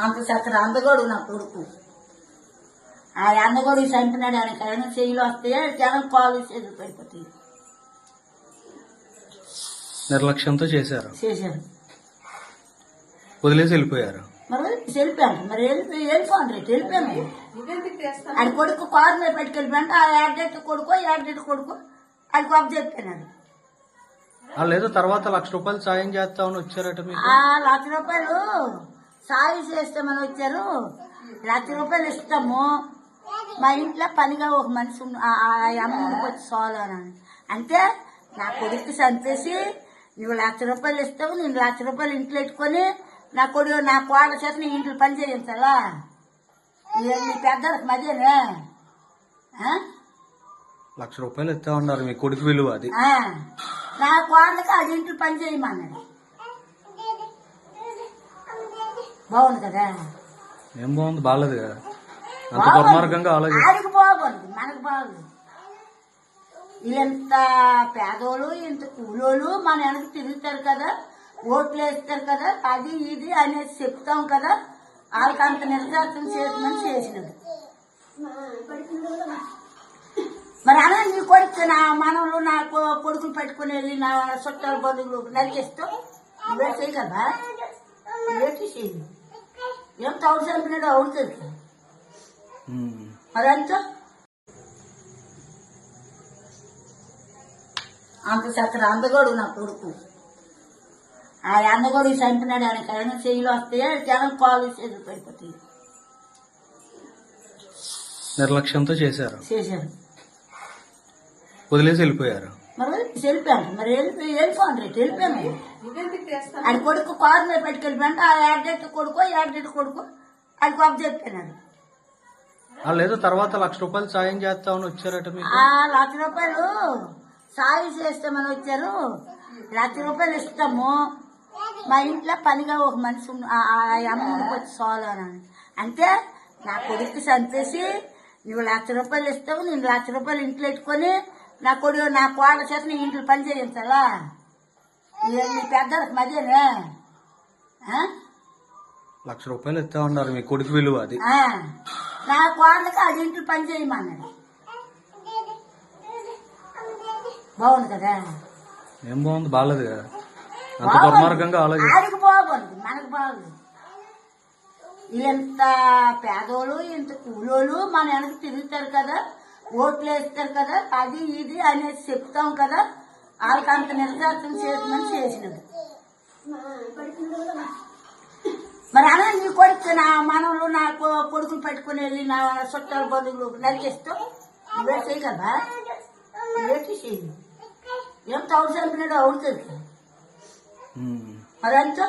అంత చక్కర అందగోడు నా కొడుకు. ఆ అందగోడు చంపినాడు. ఆయన కైనా చెయ్యిలు వస్తే జనం పాలు చేతులు పడిపోతాయి. నిర్లక్ష్యంతో చేశారు. వదిలేసి వెళ్ళిపోయారు. మరి వెళ్ళిపోయాను. మరి వెళ్ళిపోను రేపు వెళ్ళిపోయాను. ఆయన కొడుకు కారు మీద పెట్టుకెళ్ళిపోయాను. ఆ యాడ్డెట్ కొడుకు అది గొప్ప చెప్పాను. లేదు తర్వాత ₹1,00,000 సాయం చేస్తామని వచ్చారట మీకు. ₹1,00,000 సాయం చేస్తామని వచ్చారు. ₹1,00,000 ఇస్తాము. మా ఇంట్లో పనిగా ఒక మనిషి అమ్మకి వచ్చి సోలని అంటే నా కొడుకు చంపేసి నువ్వు ₹1,00,000 ఇస్తావు, నేను ₹1,00,000 ఇంట్లో పెట్టుకొని నా కోళ్ళ చేత నీ ఇంట్లో పని చేయించాలా? నీ పెద్దలకు మదేనే ₹1,00,000 ఇస్తా ఉన్నారు మీ కొడుకు విలువ అది. నా కోళ్ళకి అది ఇంట్లో పని చేయమన్నాడు. బాగుంది కదా? ఏం బాగుంది? బాగాలేదు కదా? అంత దుర్మార్గంగా ఆడికి బాగుంది, మనకు బాగుంది. ఇంత పేదోళ్ళు ఇంత కూలోళ్ళు మన వెనక తిరుగుతారు కదా, ఓట్లు వేస్తారు కదా, అది ఇది అనేది చెప్తాం కదా. వాళ్ళకి అంత నిర్దాక్షం చేసినని చేసినది. మరి అలా నీ కొడుకు నా మనవలు నా కొడుకుని పెట్టుకుని వెళ్ళి నా చుట్టాల బంధువులు నరికేస్తాం. నువ్వే చేయి కదా, నువ్వేటి చెయ్యి. ఏం తౌడు చంపినాడు అవుతుంది అదంతా. అంత చక్కర అందగోడు నా కొడుకు. ఆ అందగోడు చంపినాడు. ఆయన కైనా చెయ్యిలు వస్తే జనం పాలు చేతులు పడిపోతాయి. నిర్లక్ష్యంతో చేశారు. వదిలేసి వెళ్ళిపోయారు. మరి వెళ్ళిపోయాను. మరి వెళ్ళిపోను రేపు వెళ్ళిపోయాను. ఆయన కొడుకు కారు మీద పెట్టుకెళ్ళిపోయాను. ఆ యాడ్డెట్ కొడుకు అది గొప్ప చెప్పాను. లేదు తర్వాత ₹1,00,000 సాయం చేస్తామని వచ్చారట మీకు. ₹1,00,000 సాయం చేస్తామని వచ్చారు. ₹1,00,000 ఇస్తాము. మా ఇంట్లో పనిగా ఒక మనిషి అమ్మకి వచ్చి సోలని అంటే నా కొడుకు చంపేసి నువ్వు ₹1,00,000 ఇస్తావు, నేను ₹1,00,000 ఇంట్లో పెట్టుకొని నా కోళ్ళ చేత నీ ఇంట్లో పని చేయించాలా? నీ పెద్దలకు మదేనే ₹1,00,000 ఇస్తా ఉన్నారు మీ కొడుకు విలువ అది. నా కోళ్ళకి అది ఇంట్లో పని చేయమన్నాడు. బాగుంది కదా? ఏం బాగుంది? బాగాలేదు కదా? అంత దుర్మార్గంగా ఆడికి బాగుంది, మనకు బాగుంది. ఇంత పేదోళ్ళు ఇంత కూలోళ్ళు మన వెనక తిరుగుతారు కదా, ఓట్లు వేస్తారు కదా, అది ఇది అనేది చెప్తాం కదా. వాళ్ళకి అంత నిర్దాక్షం చేసినని చేసినది. మరి అలా నీ కొడుకు నా మనవలు నా కొడుకుని పెట్టుకుని వెళ్ళి నా చుట్టాల బంధువులు నరికేస్తాం. నువ్వే చేయి కదా, నువ్వేటి చెయ్యి. ఏం తౌడు చంపినాడు అవుతుంది అదంతా.